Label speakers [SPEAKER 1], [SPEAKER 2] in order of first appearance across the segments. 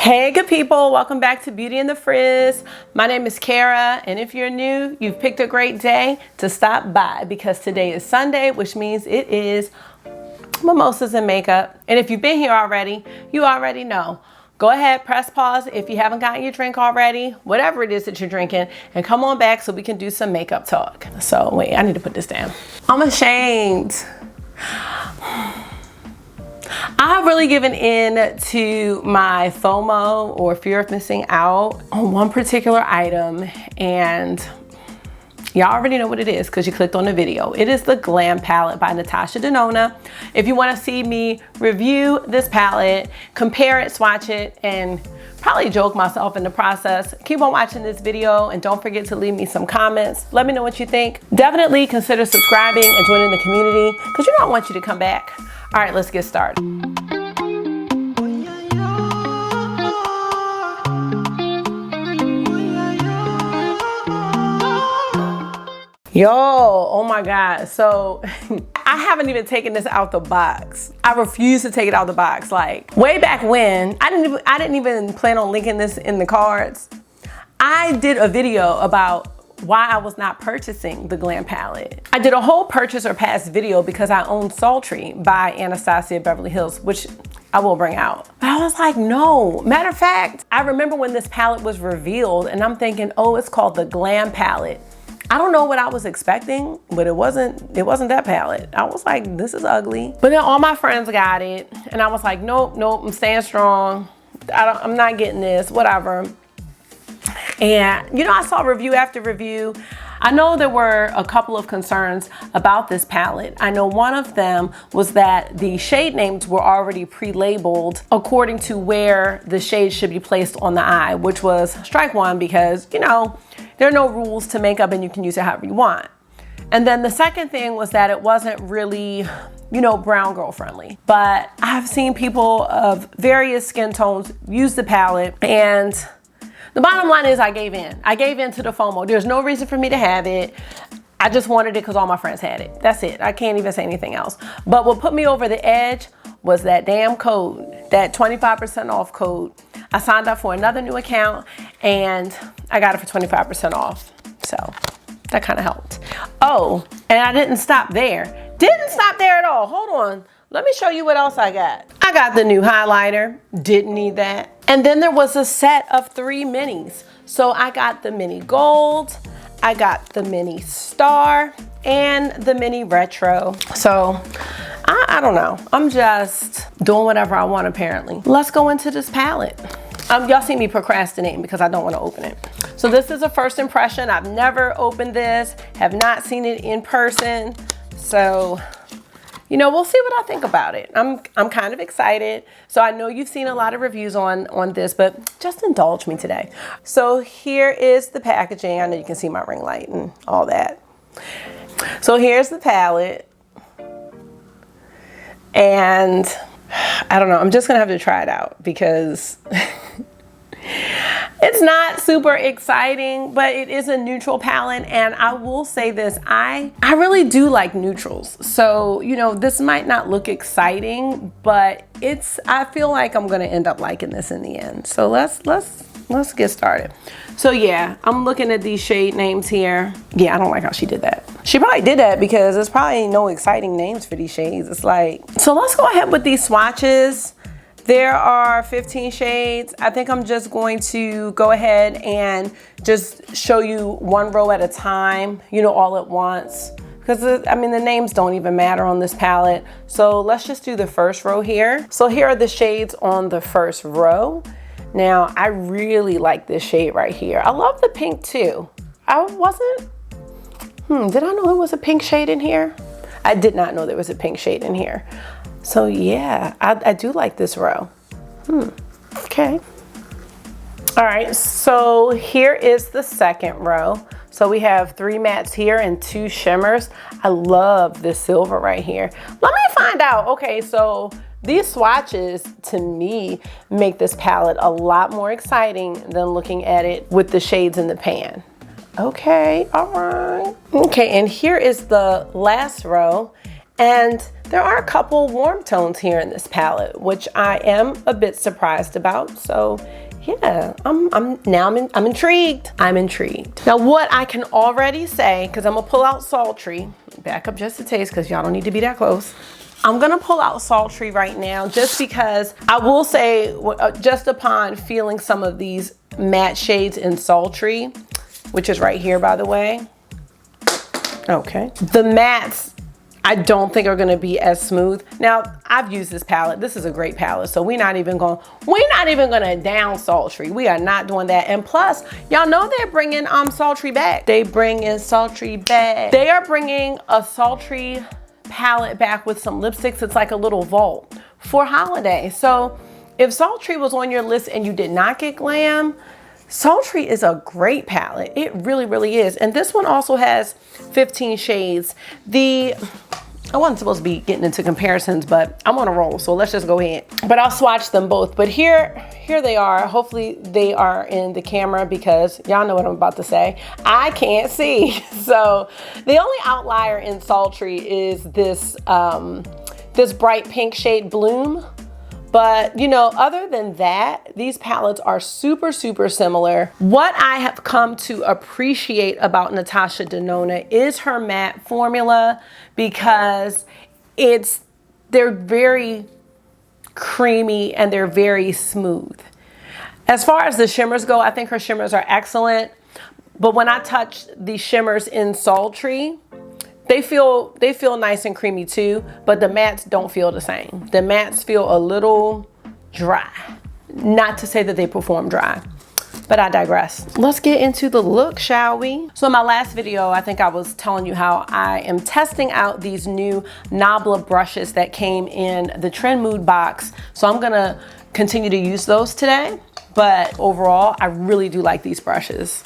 [SPEAKER 1] Hey good people, welcome back to Beauty and the Frizz. My name is Kara, and if you're new, you've picked a great day to stop by because today is Sunday, which means it is mimosas and makeup. And if you've been here already, you already know. Go ahead, press pause if you haven't gotten your drink already, whatever it is that you're drinking, and come on back so we can do some makeup talk. So wait, I need to put this down. I'm ashamed. I've really given in to my FOMO, or fear of missing out, on one particular item, and y'all already know what it is because you clicked on the video. It is the Glam palette by Natasha Denona. If you want to see me review this palette, compare it, swatch it, and probably joke myself in the process, keep on watching this video and don't forget to leave me some comments. Let me know what you think. Definitely consider subscribing and joining the community because you know I want you to come back. All right, let's get started. Yo, oh my God. So I haven't even taken this out the box. I refuse to take it out the box. Like way back when, I didn't even plan on linking this in the cards. I did a video about why I was not purchasing the Glam palette. I did a whole purchase or pass video because I own Sultry by Anastasia Beverly Hills, which I will bring out. But I was like, no. Matter of fact, I remember when this palette was revealed and I'm thinking, oh, it's called the Glam palette. I don't know what I was expecting, but it wasn't that palette. I was like, this is ugly. But then all my friends got it and I was like, nope, I'm staying strong. I'm not getting this, whatever. And you know, I saw review after review. I know there were a couple of concerns about this palette. I know one of them was that the shade names were already pre-labeled according to where the shade should be placed on the eye, which was strike one because, you know, there are no rules to makeup and you can use it however you want. And then the second thing was that it wasn't really, you know, brown girl friendly. But I've seen people of various skin tones use the palette, and the bottom line is I gave in. I gave in to the FOMO. There's no reason for me to have it. I just wanted it because all my friends had it. That's it. I can't even say anything else. But what put me over the edge was that damn code, that 25% off code. I signed up for another new account and I got it for 25% off. So that kind of helped. Oh, and I didn't stop there. Didn't stop there at all. Hold on. Let me show you what else I got. I got the new highlighter. Didn't need that. And then there was a set of 3 minis. So I got the mini gold, I got the mini star, and the mini retro. So I don't know. I'm just doing whatever I want apparently. Let's go into this palette. Y'all see me procrastinating because I don't want to open it. So this is a first impression. I've never opened this, have not seen it in person. So, you know, we'll see what I think about it. I'm kind of excited. So I know you've seen a lot of reviews on this, but just indulge me today. So here is the packaging. I know you can see my ring light and all that. So here's the palette. And I don't know, I'm just gonna have to try it out because it's not super exciting, but it is a neutral palette. And I will say this, I really do like neutrals. So, you know, this might not look exciting, but I feel like I'm gonna end up liking this in the end. So let's get started. So yeah, I'm looking at these shade names here. Yeah, I don't like how she did that. She probably did that because there's probably no exciting names for these shades. It's like, so let's go ahead with these swatches. There are 15 shades. I think I'm just going to go ahead and just show you one row at a time, you know, all at once. Because I mean, the names don't even matter on this palette. So let's just do the first row here. So here are the shades on the first row. Now, I really like this shade right here. I love the pink too. I wasn't, did I know there was a pink shade in here? I did not know there was a pink shade in here. So yeah, I do like this row. Okay. All right, so here is the second row. So we have 3 mattes here and 2 shimmers. I love this silver right here. Let me find out, okay, so these swatches to me make this palette a lot more exciting than looking at it with the shades in the pan. Okay, all right. Okay, and here is the last row. And there are a couple warm tones here in this palette, which I am a bit surprised about. So yeah, I'm intrigued. I'm intrigued. Now what I can already say, because I'm gonna pull out Sultry, back up just a taste because y'all don't need to be that close. I'm gonna pull out Sultry right now just because I will say, just upon feeling some of these matte shades in Sultry, which is right here, by the way. Okay. The mattes, I don't think are gonna be as smooth. Now, I've used this palette. This is a great palette, so we're not even gonna down Sultry. We are not doing that. And plus, y'all know they're bringing Sultry back. They bring in Sultry back. They are bringing a Sultry palette back with some lipsticks. It's like a little vault for holiday. So if Sultry was on your list and you did not get Glam, Sultry is a great palette. It really, really is. And this one also has 15 shades. I wasn't supposed to be getting into comparisons, but I'm on a roll, so let's just go ahead. But I'll swatch them both. But here they are. Hopefully they are in the camera because y'all know what I'm about to say. I can't see. So the only outlier in Sultry is this, this bright pink shade Bloom. But you know, other than that, these palettes are super, super similar. What I have come to appreciate about Natasha Denona is her matte formula, because they're very creamy and they're very smooth. As far as the shimmers go, I think her shimmers are excellent. But when I touch the shimmers in Sultry, they feel nice and creamy too, but the mattes don't feel the same. The mattes feel a little dry. Not to say that they perform dry, but I digress. Let's get into the look, shall we? So in my last video, I think I was telling you how I am testing out these new Nabla brushes that came in the Trend Mood box. So I'm gonna continue to use those today, but overall, I really do like these brushes.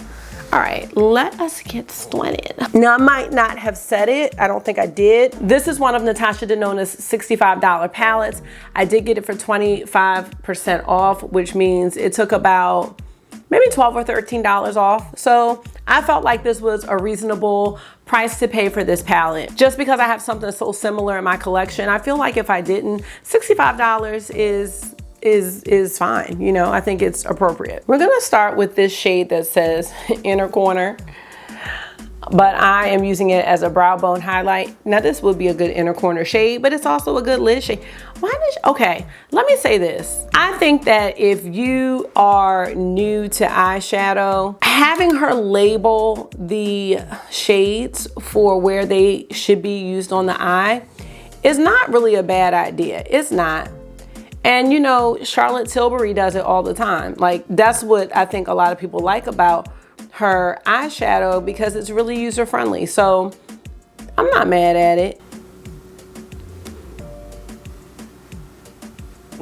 [SPEAKER 1] All right, let us get started. Now, I might not have said it. I don't think I did. This is one of Natasha Denona's $65 palettes. I did get it for 25% off, which means it took about maybe $12 or $13 off. So I felt like this was a reasonable price to pay for this palette. Just because I have something so similar in my collection, I feel like if I didn't, $65 is fine. You know, I think it's appropriate. We're gonna start with this shade that says Inner Corner, but I am using it as a brow bone highlight. Now this would be a good inner corner shade, but it's also a good lid shade. Okay, let me say this. I think that if you are new to eyeshadow, having her label the shades for where they should be used on the eye is not really a bad idea. It's not. And you know, Charlotte Tilbury does it all the time. Like, that's what I think a lot of people like about her eyeshadow, because it's really user friendly. So I'm not mad at it.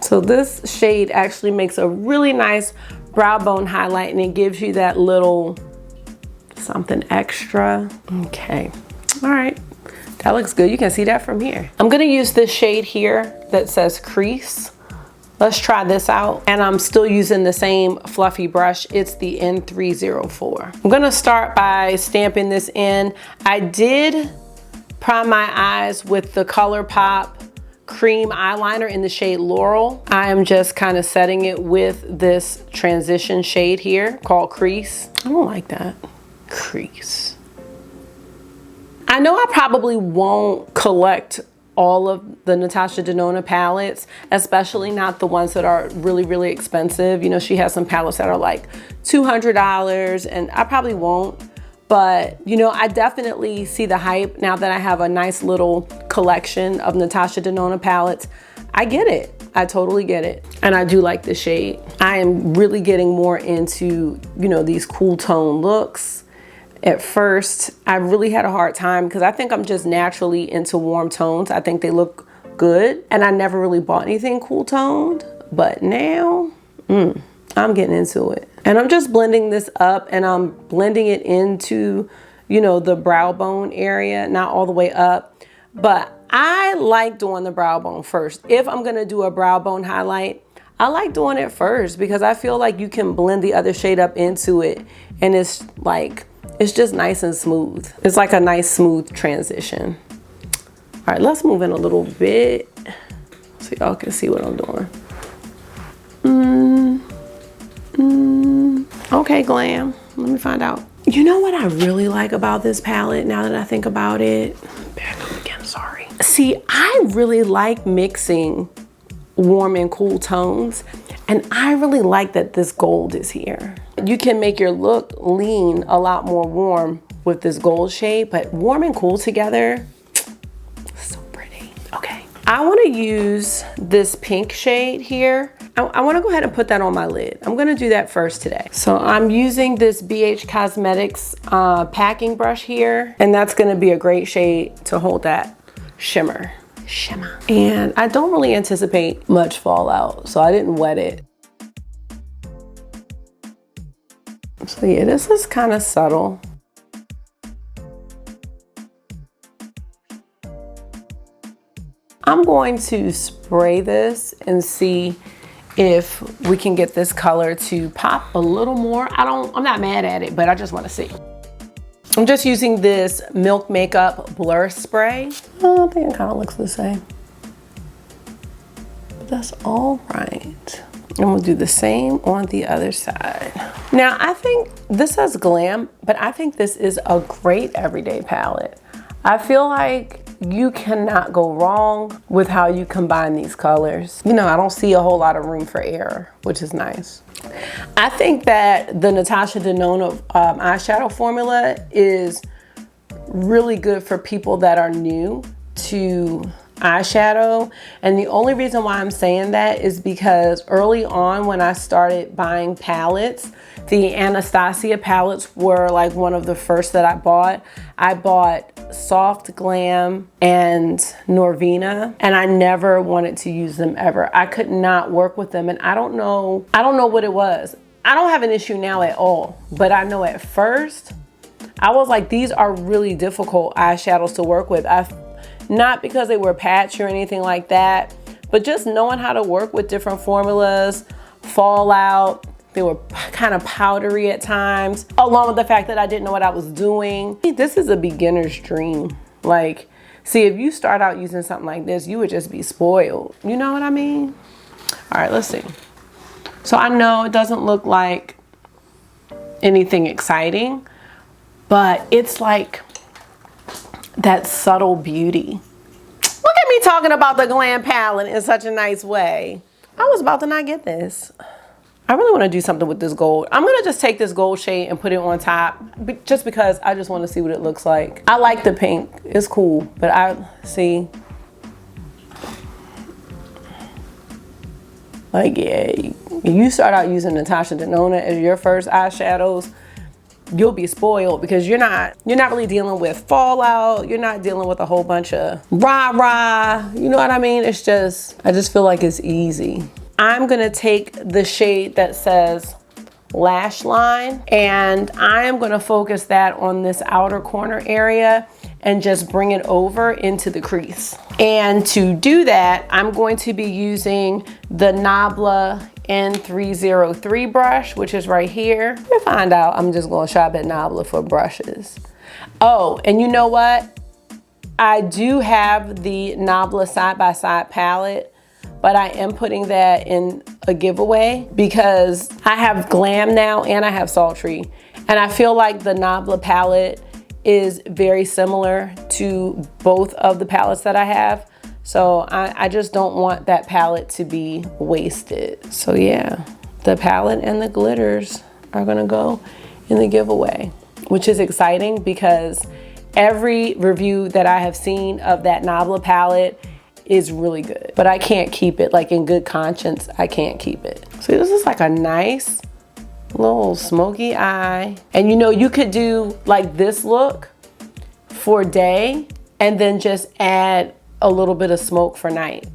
[SPEAKER 1] So this shade actually makes a really nice brow bone highlight, and it gives you that little something extra. Okay, all right. That looks good. You can see that from here. I'm gonna use this shade here that says Crease. Let's try this out. And I'm still using the same fluffy brush. It's the N304. I'm gonna start by stamping this in. I did prime my eyes with the Colourpop cream eyeliner in the shade Laurel. I am just kind of setting it with this transition shade here called Crease. I don't like that. Crease. I know I probably won't collect all of the Natasha Denona palettes, especially not the ones that are really, really expensive. You know, she has some palettes that are like $200, and I probably won't. But, you know, I definitely see the hype now that I have a nice little collection of Natasha Denona palettes. I get it. I totally get it. And I do like the shade. I am really getting more into, you know, these cool tone looks. At first, I really had a hard time because I think I'm just naturally into warm tones. I think they look good, and I never really bought anything cool toned, but now I'm getting into it. And I'm just blending this up, and I'm blending it into, you know, the brow bone area, not all the way up, but I like doing the brow bone first. If I'm gonna do a brow bone highlight, I like doing it first because I feel like you can blend the other shade up into it, and it's like, it's just nice and smooth. It's like a nice smooth transition. All right, let's move in a little bit so y'all can see what I'm doing. Okay, Glam, let me find out. You know what I really like about this palette now that I think about it? Back up again, sorry. See, I really like mixing warm and cool tones, and I really like that this gold is here. You can make your look lean a lot more warm with this gold shade, but warm and cool together, so pretty. Okay, I wanna use this pink shade here. I wanna go ahead and put that on my lid. I'm gonna do that first today. So I'm using this BH Cosmetics packing brush here, and that's gonna be a great shade to hold that shimmer. And I don't really anticipate much fallout, so I didn't wet it. So yeah, this is kind of subtle. I'm going to spray this and see if we can get this color to pop a little more. I'm not mad at it, but I just want to see. I'm just using this Milk Makeup Blur Spray. Oh, I think it kind of looks the same. But that's all right. And we'll do the same on the other side. Now, I think this says Glam, but I think this is a great everyday palette. I feel like you cannot go wrong with how you combine these colors. You know, I don't see a whole lot of room for error, which is nice. I think that the Natasha Denona eyeshadow formula is really good for people that are new to eyeshadow. And the only reason why I'm saying that is because early on when I started buying palettes, the Anastasia palettes were like one of the first that I bought. I bought Soft Glam and Norvina, and I never wanted to use them ever. I could not work with them, and I don't know what it was. I don't have an issue now at all, but I know at first I was like, these are really difficult eyeshadows to work with. Not because they were patchy or anything like that, but just knowing how to work with different formulas, fallout. They were kind of powdery at times, along with the fact that I didn't know what I was doing. This is a beginner's dream. Like, see, if you start out using something like this, you would just be spoiled. You know what I mean? All right, let's see. So I know it doesn't look like anything exciting, but it's like that subtle beauty. Look at me talking about the Glam palette in such a nice way. I was about to not get this. I really want to do something with this gold. I'm going to just take this gold shade and put it on top just because I just want to see what it looks like. I like the pink. It's cool, but I see. Like, yeah, you start out using Natasha Denona as your first eyeshadows, you'll be spoiled because you're not really dealing with fallout. You're not dealing with a whole bunch of rah-rah. You know what I mean? It's just, I just feel like it's easy. I'm gonna take the shade that says Lash Line, and I am gonna focus that on this outer corner area and just bring it over into the crease. And to do that, I'm going to be using the Nabla N303 brush, which is right here. To find out, I'm just gonna shop at Nabla for brushes. Oh, and you know what? I do have the Nabla side-by-side palette, but I am putting that in a giveaway because I have Glam now and I have Sultry. And I feel like the Nabla palette is very similar to both of the palettes that I have. So I just don't want that palette to be wasted. So yeah, the palette and the glitters are gonna go in the giveaway, which is exciting because every review that I have seen of that Nabla palette is really good, but I can't keep it. Like, in good conscience, I can't keep it. So this is like a nice little smoky eye. And you know, you could do like this look for day and then just add a little bit of smoke for night.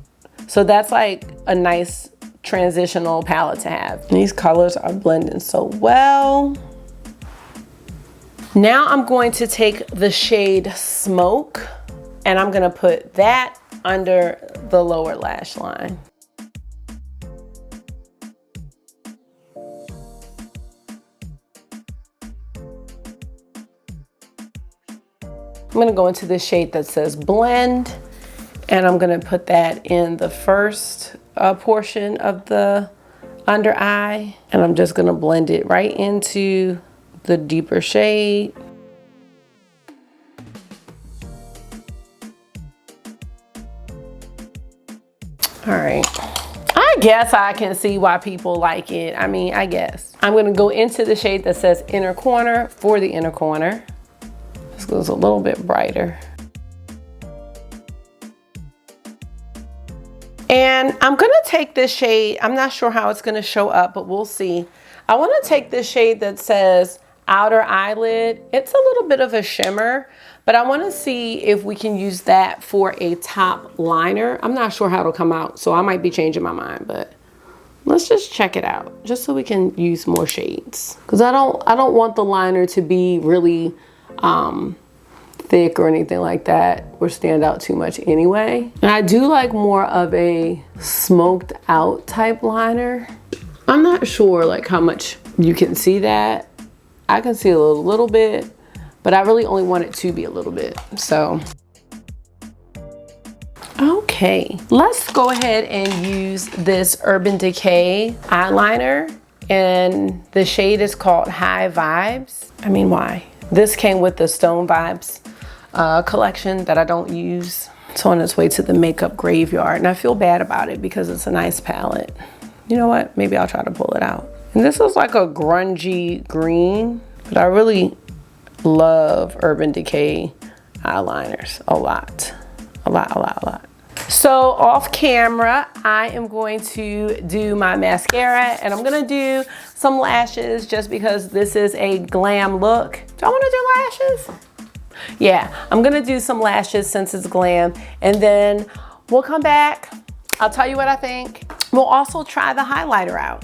[SPEAKER 1] So that's like a nice transitional palette to have. And these colors are blending so well. Now I'm going to take the shade Smoke and I'm gonna put that under the lower lash line. I'm gonna go into this shade that says Blend, And I'm gonna put that in the first portion of the under eye. And I'm just gonna blend it right into the deeper shade. All right. I guess I can see why people like it. I mean, I guess. I'm gonna go into the shade that says inner corner for the inner corner. This goes a little bit brighter. And I'm gonna take this shade, I'm not sure how it's gonna show up, but we'll see. I wanna take this shade that says outer eyelid. It's a little bit of a shimmer, but I wanna see if we can use that for a top liner. I'm not sure how it'll come out, so I might be changing my mind, but let's just check it out, just so we can use more shades. Cause I don't want the liner to be really thick or anything like that or stand out too much anyway. And I do like more of a smoked out type liner. I'm not sure like how much you can see that. I can see a little bit, but I really only want it to be a little bit, so. Okay, let's go ahead and use this Urban Decay eyeliner, and the shade is called High Vibes. I mean, why? This came with the Stone Vibes collection that I don't use. It's on its way to the makeup graveyard, and I feel bad about it because it's a nice palette. You know what? Maybe I'll try to pull it out. And this is like a grungy green, but I really love Urban Decay eyeliners a lot. So off camera, I am going to do my mascara, and I'm gonna do some lashes just because this is a glam look. Do I wanna do lashes? Yeah, I'm gonna do some lashes since it's glam, and then we'll come back. I'll tell you what I think. We'll also try the highlighter out.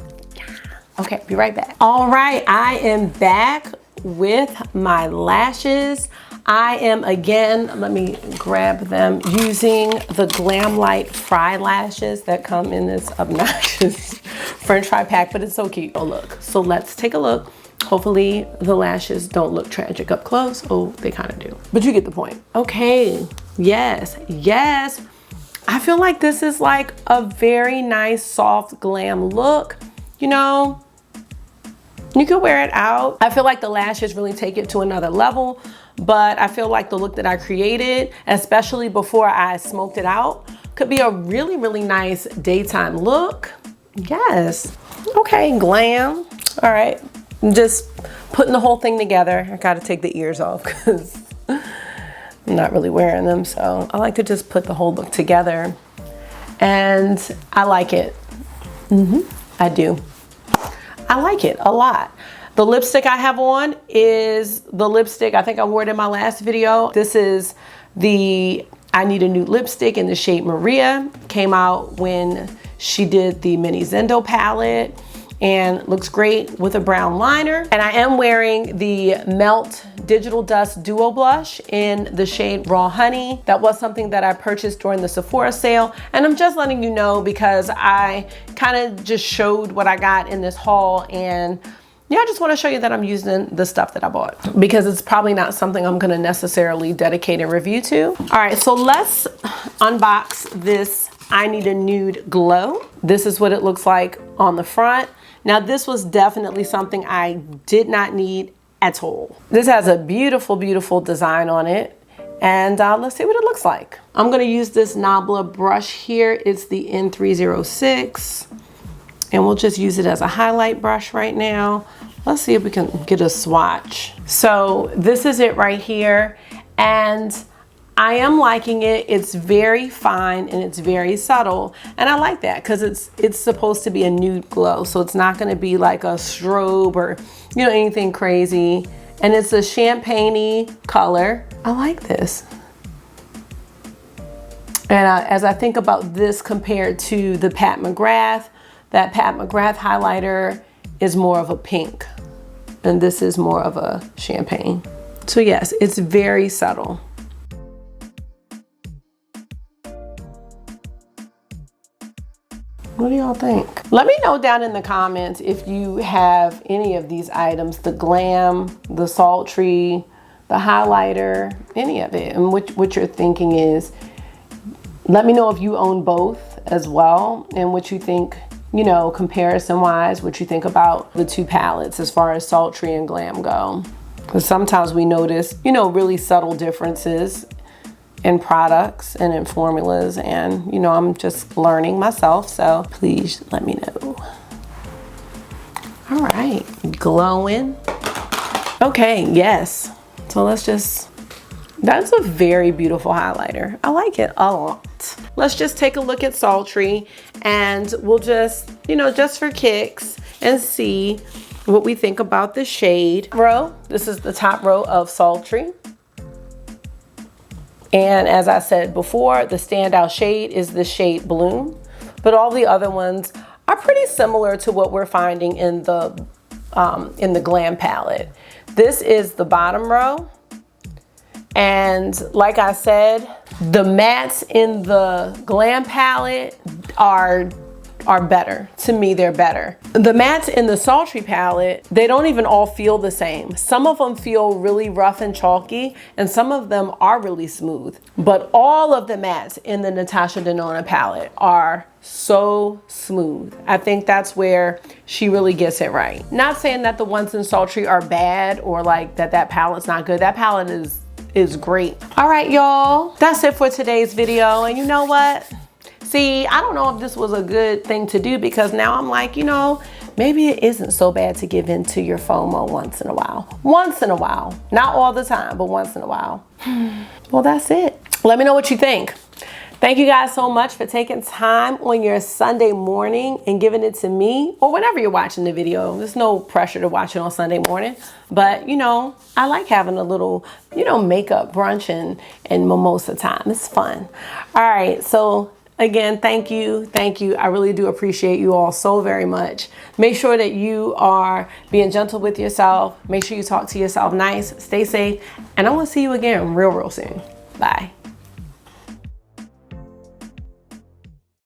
[SPEAKER 1] Okay, be right back. All right, I am back with my lashes. I am, again, let me grab them, using the Glamlite Fry Lashes that come in this obnoxious French fry pack, but it's so cute. Oh, look. So let's take a look. Hopefully the lashes don't look tragic up close. Oh, they kind of do, but you get the point. Okay, yes. I feel like this is like a very nice, soft glam look. You know, you can wear it out. I feel like the lashes really take it to another level, but I feel like the look that I created, especially before I smoked it out, could be a really, really nice daytime look. Yes. Okay, glam. All right, I'm just putting the whole thing together. I gotta take the ears off because I'm not really wearing them, so I like to just put the whole look together, and I like it. I do. I like it a lot. The lipstick I have on is the lipstick, I think I wore it in my last video. This is the I Need a Nude lipstick in the shade Maria. Came out when she did the Mini Zendo palette, and looks great with a brown liner. And I am wearing the Melt Digital Dust Duo Blush in the shade Raw Honey. That was something that I purchased during the Sephora sale, and I'm just letting you know because I kind of just showed what I got in this haul, and yeah, I just want to show you that I'm using the stuff that I bought because it's probably not something I'm going to necessarily dedicate a review to. All right, so let's unbox this I Need a Nude Glow. This is what it looks like on the front. Now, this was definitely something I did not need at all. This has a beautiful, beautiful design on it. And let's see what it looks like. I'm gonna use this Nabla brush here. It's the N306. And we'll just use it as a highlight brush right now. Let's see if we can get a swatch. So this is it right here. And I am liking it. It's very fine and it's very subtle. And I like that because it's supposed to be a nude glow. So it's not gonna be like a strobe or, you know, anything crazy. And it's a champagne-y color. I like this. And as I think about this compared to the Pat McGrath, that Pat McGrath highlighter is more of a pink. And this is more of a champagne. So yes, it's very subtle. What do y'all think? Let me know down in the comments if you have any of these items, the Glam, the Sultry, the highlighter, any of it, and what your thinking is. Let me know if you own both as well and what you think, you know, comparison wise, what you think about the two palettes as far as Sultry and Glam go. Because sometimes we notice, you know, really subtle differences in products and in formulas, and you know, I'm just learning myself, so please let me know. All right, glowing. Okay, yes. So let's just, that's a very beautiful highlighter. I like it a lot. Let's just take a look at Sultry, and we'll just, you know, just for kicks, and see what we think about the shade row. This is the top row of Sultry. And as I said before, the standout shade is the shade Bloom, but all the other ones are pretty similar to what we're finding in the Glam palette. This is the bottom row. And like I said, the mattes in the Glam palette are better. To me, they're better. The mattes in the Sultry palette, they don't even all feel the same. Some of them feel really rough and chalky, and some of them are really smooth. But all of the mattes in the Natasha Denona palette are so smooth. I think that's where she really gets it right. Not saying that the ones in Sultry are bad or like that palette's not good. That palette is great. All right, y'all, that's it for today's video. And you know what? See, I don't know if this was a good thing to do, because now I'm like, you know, maybe it isn't so bad to give in to your FOMO once in a while. Once in a while. Not all the time, but once in a while. Well, that's it. Let me know what you think. Thank you guys so much for taking time on your Sunday morning and giving it to me, or whenever you're watching the video. There's no pressure to watch it on Sunday morning, but you know, I like having a little, you know, makeup brunch and mimosa time. It's fun. All right, so again, thank you. I really do appreciate you all so very much. Make sure that you are being gentle with yourself. Make sure you talk to yourself nice, stay safe, and I want to see you again real soon. Bye.